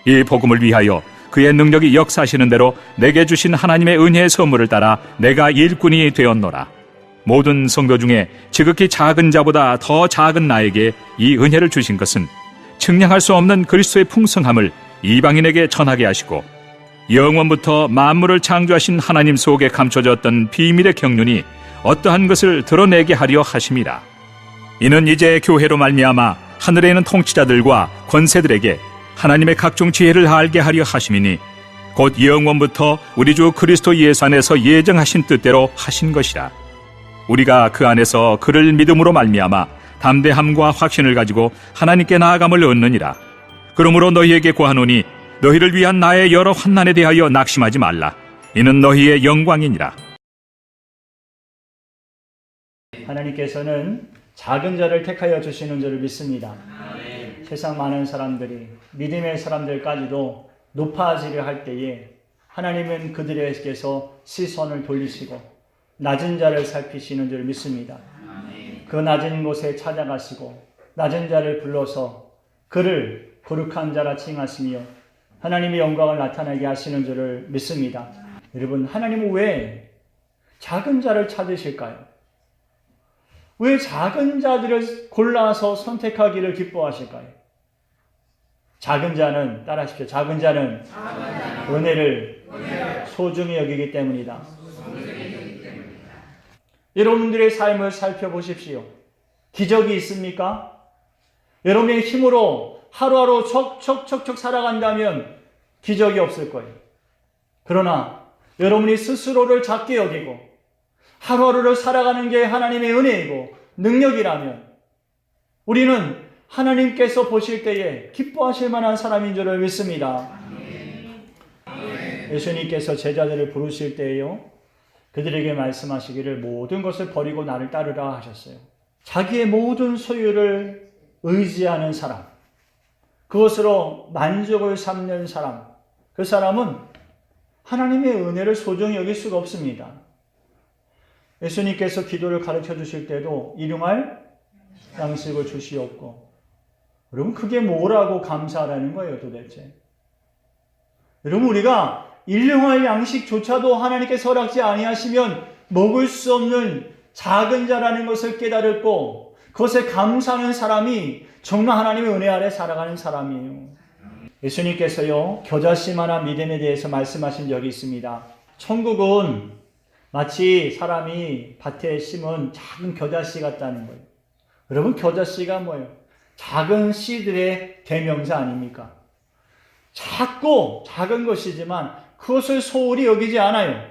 이 복음을 위하여 그의 능력이 역사하시는 대로 내게 주신 하나님의 은혜의 선물을 따라 내가 일꾼이 되었노라. 모든 성도 중에 지극히 작은 자보다 더 작은 나에게 이 은혜를 주신 것은 측량할 수 없는 그리스도의 풍성함을 이방인에게 전하게 하시고 영원부터 만물을 창조하신 하나님 속에 감춰졌던 비밀의 경륜이 어떠한 것을 드러내게 하려 하심이라. 이는 이제 교회로 말미암아 하늘에 있는 통치자들과 권세들에게 하나님의 각종 지혜를 알게 하려 하심이니 곧 영원부터 우리 주 그리스도 예수 안에서 예정하신 뜻대로 하신 것이라. 우리가 그 안에서 그를 믿음으로 말미암아 담대함과 확신을 가지고 하나님께 나아감을 얻느니라. 그러므로 너희에게 고하노니 너희를 위한 나의 여러 환난에 대하여 낙심하지 말라. 이는 너희의 영광이니라. 하나님께서는 작은 자를 택하여 주시는 줄을 믿습니다. 세상 많은 사람들이, 믿음의 사람들까지도 높아지려 할 때에 하나님은 그들에게서 시선을 돌리시고 낮은 자를 살피시는 줄 믿습니다. 그 낮은 곳에 찾아가시고 낮은 자를 불러서 그를 거룩한 자라 칭하시며 하나님의 영광을 나타나게 하시는 줄을 믿습니다. 여러분, 하나님은 왜 작은 자를 찾으실까요? 왜 작은 자들을 골라서 선택하기를 기뻐하실까요? 작은 자는, 따라하십시오. 작은 자는 은혜를 소중히 여기기 때문이다. 여러분들의 삶을 살펴보십시오. 기적이 있습니까? 여러분의 힘으로 하루하루 척척척척 살아간다면 기적이 없을 거예요. 그러나 여러분이 스스로를 작게 여기고 하루하루를 살아가는 게 하나님의 은혜이고 능력이라면 우리는 하나님께서 보실 때에 기뻐하실 만한 사람인 줄을 믿습니다. 예수님께서 제자들을 부르실 때에요, 그들에게 말씀하시기를 모든 것을 버리고 나를 따르라 하셨어요. 자기의 모든 소유를 의지하는 사람, 그것으로 만족을 삼는 사람, 그 사람은 하나님의 은혜를 소중히 여길 수가 없습니다. 예수님께서 기도를 가르쳐 주실 때도 일용할 양식을 주시옵고, 여러분 그게 뭐라고 감사하라는 거예요 도대체? 여러분, 우리가 일용할 양식조차도 하나님께서 허락지 아니하시면 먹을 수 없는 작은 자라는 것을 깨달았고 그것에 감사하는 사람이 정말 하나님의 은혜 아래 살아가는 사람이에요. 예수님께서요, 겨자씨만한 믿음에 대해서 말씀하신 적이 있습니다. 천국은 마치 사람이 밭에 심은 작은 겨자씨 같다는 거예요. 여러분, 겨자씨가 뭐예요? 작은 씨들의 대명사 아닙니까? 작고 작은 것이지만 그것을 소홀히 여기지 않아요.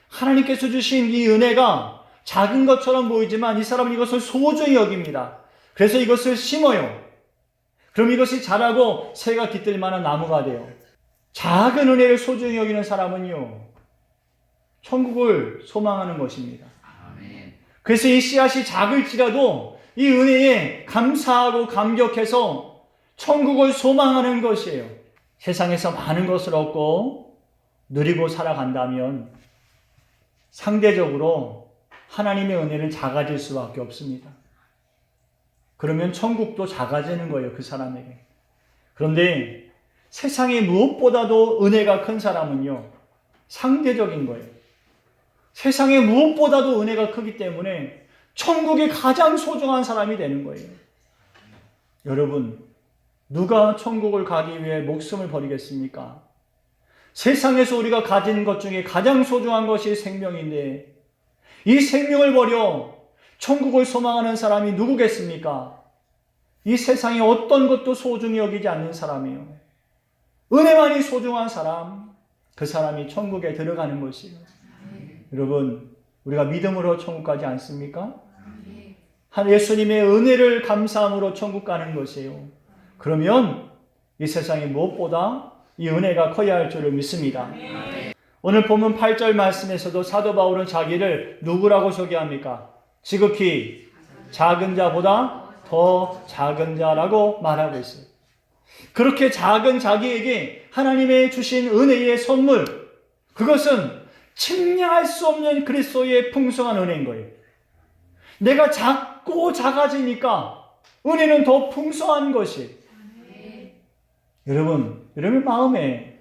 하나님께서 주신 이 은혜가 작은 것처럼 보이지만 이 사람은 이것을 소중히 여깁니다. 그래서 이것을 심어요. 그럼 이것이 자라고 새가 깃들 만한 나무가 돼요. 작은 은혜를 소중히 여기는 사람은요, 천국을 소망하는 것입니다. 그래서 이 씨앗이 작을지라도 이 은혜에 감사하고 감격해서 천국을 소망하는 것이에요. 세상에서 많은 것을 얻고 누리고 살아간다면 상대적으로 하나님의 은혜는 작아질 수밖에 없습니다. 그러면 천국도 작아지는 거예요, 그 사람에게. 그런데 세상에 무엇보다도 은혜가 큰 사람은요, 상대적인 거예요. 세상에 무엇보다도 은혜가 크기 때문에 천국이 가장 소중한 사람이 되는 거예요. 여러분, 누가 천국을 가기 위해 목숨을 버리겠습니까? 세상에서 우리가 가진 것 중에 가장 소중한 것이 생명인데 이 생명을 버려 천국을 소망하는 사람이 누구겠습니까? 이 세상에 어떤 것도 소중히 여기지 않는 사람이에요. 은혜만이 소중한 사람, 그 사람이 천국에 들어가는 것이에요. 여러분, 우리가 믿음으로 천국 가지 않습니까? 예수님의 은혜를 감사함으로 천국 가는 것이에요. 그러면 이 세상에 무엇보다 이 은혜가 커야 할 줄을 믿습니다. 오늘 본문 8절 말씀에서도 사도 바울은 자기를 누구라고 소개합니까? 지극히 작은 자보다 더 작은 자라고 말하고 있어요. 그렇게 작은 자기에게 하나님의 주신 은혜의 선물, 그것은 측량할 수 없는 그리스도의 풍성한 은혜인 거예요. 내가 작고 작아지니까 은혜는 더 풍성한 것이. 여러분, 여러분 마음에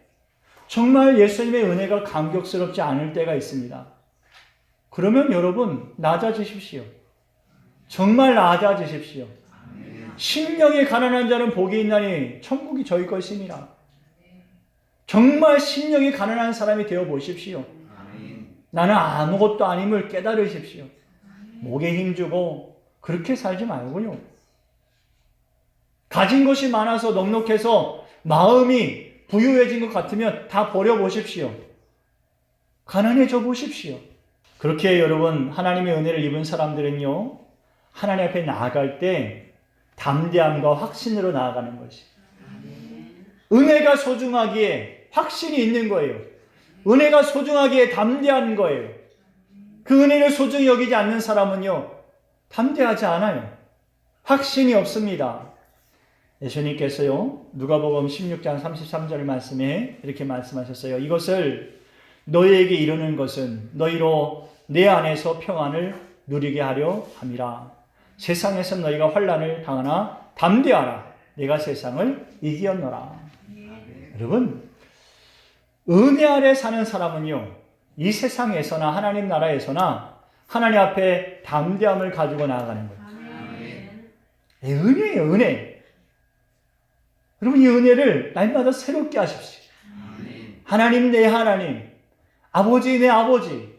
정말 예수님의 은혜가 감격스럽지 않을 때가 있습니다. 그러면 여러분 낮아지십시오. 정말 낮아지십시오. 심령이 가난한 자는 복이 있나니 천국이 저희 것입니다. 정말 심령이 가난한 사람이 되어 보십시오. 나는 아무것도 아님을 깨달으십시오. 목에 힘주고 그렇게 살지 말고요. 가진 것이 많아서 넉넉해서 마음이 부유해진 것 같으면 다 버려보십시오. 가난해져 보십시오. 그렇게 여러분 하나님의 은혜를 입은 사람들은요, 하나님 앞에 나아갈 때 담대함과 확신으로 나아가는 것이. 은혜가 소중하기에 확신이 있는 거예요. 은혜가 소중하기에 담대한 거예요. 그 은혜를 소중히 여기지 않는 사람은요, 담대하지 않아요. 확신이 없습니다. 예수님께서요, 누가복음 16장 33절 말씀에 이렇게 말씀하셨어요. 이것을 너희에게 이르는 것은 너희로 내 안에서 평안을 누리게 하려 함이라. 세상에서 너희가 환난을 당하나 담대하라. 내가 세상을 이기었노라. 여러분, 은혜 아래 사는 사람은요, 이 세상에서나 하나님 나라에서나 하나님 앞에 담대함을 가지고 나아가는 거예요. 은혜예요, 은혜. 여러분, 이 은혜를 날마다 새롭게 하십시오. 하나님 내 하나님, 아버지 내 아버지,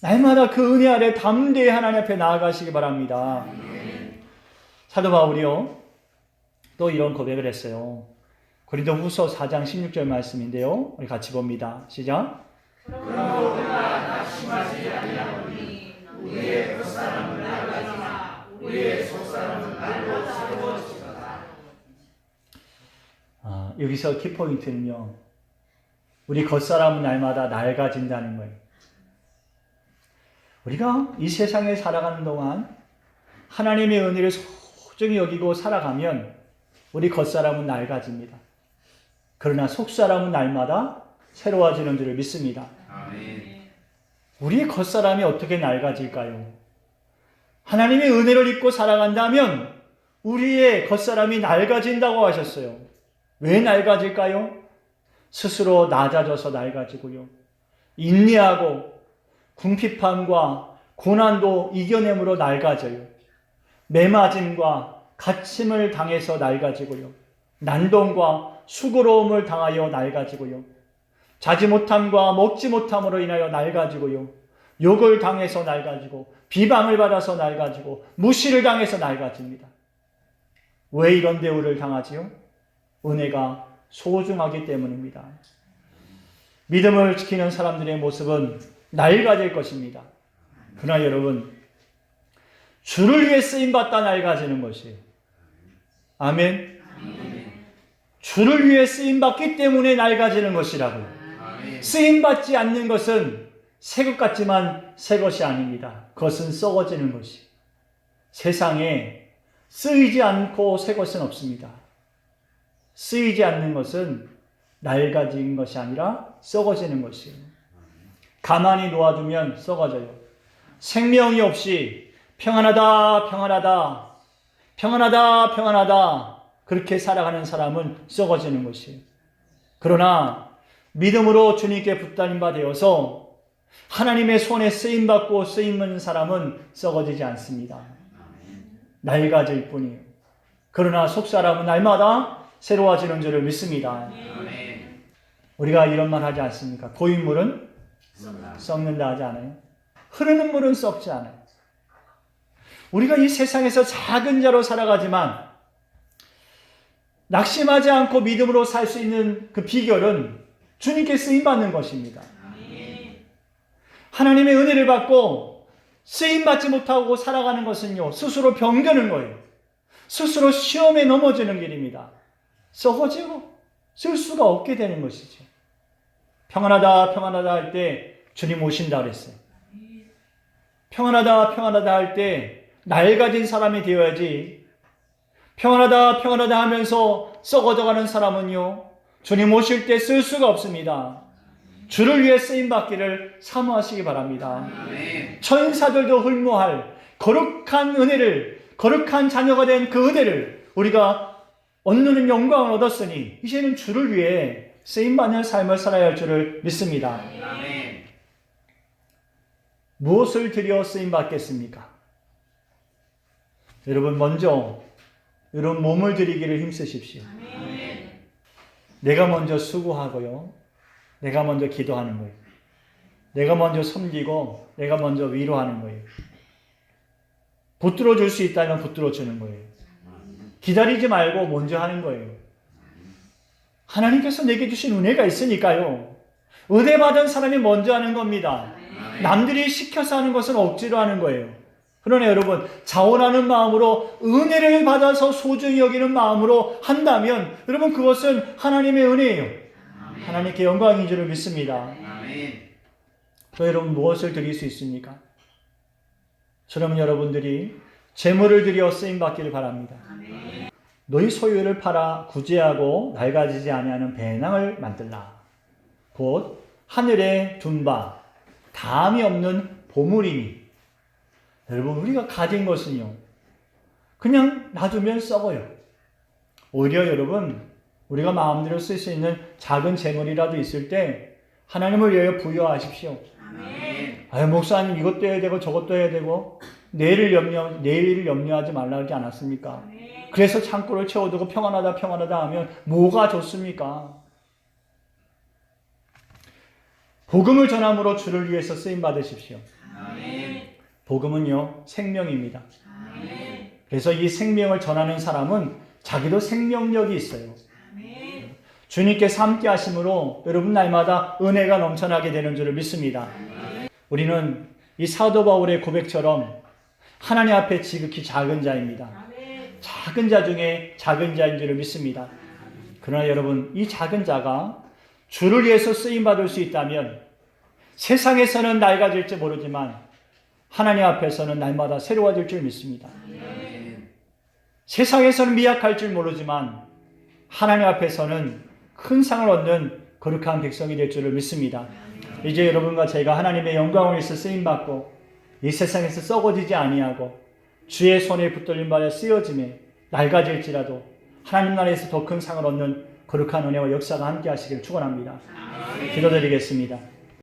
날마다 그 은혜 아래 담대히 하나님 앞에 나아가시기 바랍니다. 사도 바울이요, 또 이런 고백을 했어요. 고린도후서 4장 16절 말씀인데요, 우리 같이 봅니다. 시작. 그러므로 우리가 낙심하지 아니하노니 우리의 겉사람은 낡아지나 우리의 속사람은 날로 새로워지도다. 여기서 키포인트는요, 우리 겉사람은 날마다 낡아진다는 거예요. 우리가 이 세상에 살아가는 동안 하나님의 은혜를 소중히 여기고 살아가면 우리 겉사람은 낡아집니다. 그러나 속사람은 날마다 새로워지는 줄을 믿습니다. 아멘. 우리의 겉사람이 어떻게 낡아질까요? 하나님의 은혜를 입고 살아간다면 우리의 겉사람이 낡아진다고 하셨어요. 왜 낡아질까요? 스스로 낮아져서 낡아지고요. 인내하고 궁핍함과 고난도 이겨냄으로 낡아져요. 매맞음과 갇힘을 당해서 낡아지고요. 난동과 수고로움을 당하여 낡아지고요. 자지 못함과 먹지 못함으로 인하여 낡아지고요. 욕을 당해서 낡아지고 비방을 받아서 낡아지고 무시를 당해서 낡아집니다. 왜 이런 대우를 당하지요? 은혜가 소중하기 때문입니다. 믿음을 지키는 사람들의 모습은 낡아질 것입니다. 그러나 여러분, 주를 위해 쓰임받다 낡아지는 것이에요. 아멘. 주를 위해 쓰임받기 때문에 낡아지는 것이라고요. 쓰임받지 않는 것은 새 것 같지만 새 것이 아닙니다. 그것은 썩어지는 것이. 세상에 쓰이지 않고 새 것은 없습니다. 쓰이지 않는 것은 낡아진 것이 아니라 썩어지는 것이에요. 가만히 놓아두면 썩어져요. 생명이 없이 평안하다, 평안하다, 평안하다, 평안하다 그렇게 살아가는 사람은 썩어지는 것이에요. 그러나 믿음으로 주님께 붙들린 바 되어서 하나님의 손에 쓰임받고 쓰임은 사람은 썩어지지 않습니다. 낡아질 뿐이에요. 그러나 속사람은 날마다 새로워지는 줄을 믿습니다. 우리가 이런 말 하지 않습니까? 고인물은 썩는다 하지 않아요? 흐르는 물은 썩지 않아요. 우리가 이 세상에서 작은 자로 살아가지만 낙심하지 않고 믿음으로 살 수 있는 그 비결은 주님께 쓰임받는 것입니다. 하나님의 은혜를 받고 쓰임받지 못하고 살아가는 것은요, 스스로 병드는 거예요. 스스로 시험에 넘어지는 길입니다. 썩어지고 쓸 수가 없게 되는 것이죠. 평안하다, 평안하다 할 때 주님 오신다 그랬어요. 평안하다, 평안하다 할 때 낡아진 사람이 되어야지, 평안하다, 평안하다 하면서 썩어져가는 사람은요, 주님 오실 때 쓸 수가 없습니다. 주를 위해 쓰임받기를 사모하시기 바랍니다. 천사들도 흠모할 거룩한 은혜를, 거룩한 자녀가 된 그 은혜를 우리가 얻는 영광을 얻었으니 이제는 주를 위해 쓰임받는 삶을 살아야 할 줄을 믿습니다. 아멘. 무엇을 드려 쓰임받겠습니까? 여러분 먼저 여러분 몸을 드리기를 힘쓰십시오. 내가 먼저 수고하고요. 내가 먼저 기도하는 거예요. 내가 먼저 섬기고 내가 먼저 위로하는 거예요. 붙들어 줄 수 있다면 붙들어 주는 거예요. 기다리지 말고 먼저 하는 거예요. 하나님께서 내게 주신 은혜가 있으니까요. 은혜 받은 사람이 먼저 하는 겁니다. 남들이 시켜서 하는 것은 억지로 하는 거예요. 그러나 여러분, 자원하는 마음으로 은혜를 받아서 소중히 여기는 마음으로 한다면 여러분 그것은 하나님의 은혜예요. 하나님께 영광인 줄을 믿습니다. 또 여러분 무엇을 드릴 수 있습니까? 저는 여러분들이 재물을 드려 쓰임받기를 바랍니다. 너희 소유를 팔아 구제하고 낡아지지 아니하는 배낭을 만들라. 곧 하늘에 둔 바 다함이 없는 보물이니. 여러분 우리가 가진 것은요 그냥 놔두면 썩어요. 오히려 여러분 우리가 마음대로 쓸 수 있는 작은 재물이라도 있을 때 하나님을 위하여 부여하십시오. 아유 목사님 이것도 해야 되고 저것도 해야 되고 내일을 염려하지 말라 하지 않았습니까? 그래서 창고를 채워두고 평안하다 하면 뭐가 좋습니까? 복음을 전함으로 주를 위해서 쓰임 받으십시오. 복음은요 생명입니다. 그래서 이 생명을 전하는 사람은 자기도 생명력이 있어요. 주님께서 함께 하심으로 여러분 날마다 은혜가 넘쳐나게 되는 줄을 믿습니다. 우리는 이 사도 바울의 고백처럼 하나님 앞에 지극히 작은 자입니다. 작은 자 중에 작은 자인 줄을 믿습니다. 그러나 여러분 이 작은 자가 주를 위해서 쓰임받을 수 있다면 세상에서는 낡아질지 모르지만 하나님 앞에서는 날마다 새로워질 줄 믿습니다. 세상에서는 미약할 줄 모르지만 하나님 앞에서는 큰 상을 얻는 거룩한 백성이 될 줄을 믿습니다. 이제 여러분과 제가 하나님의 영광을 위해서 쓰임받고 이 세상에서 썩어지지 아니하고 주의 손에 붙들린 바에 쓰여짐에 낡아질지라도 하나님 나라에서 더 큰 상을 얻는 거룩한 은혜와 역사가 함께 하시기를 축원합니다. 기도드리겠습니다.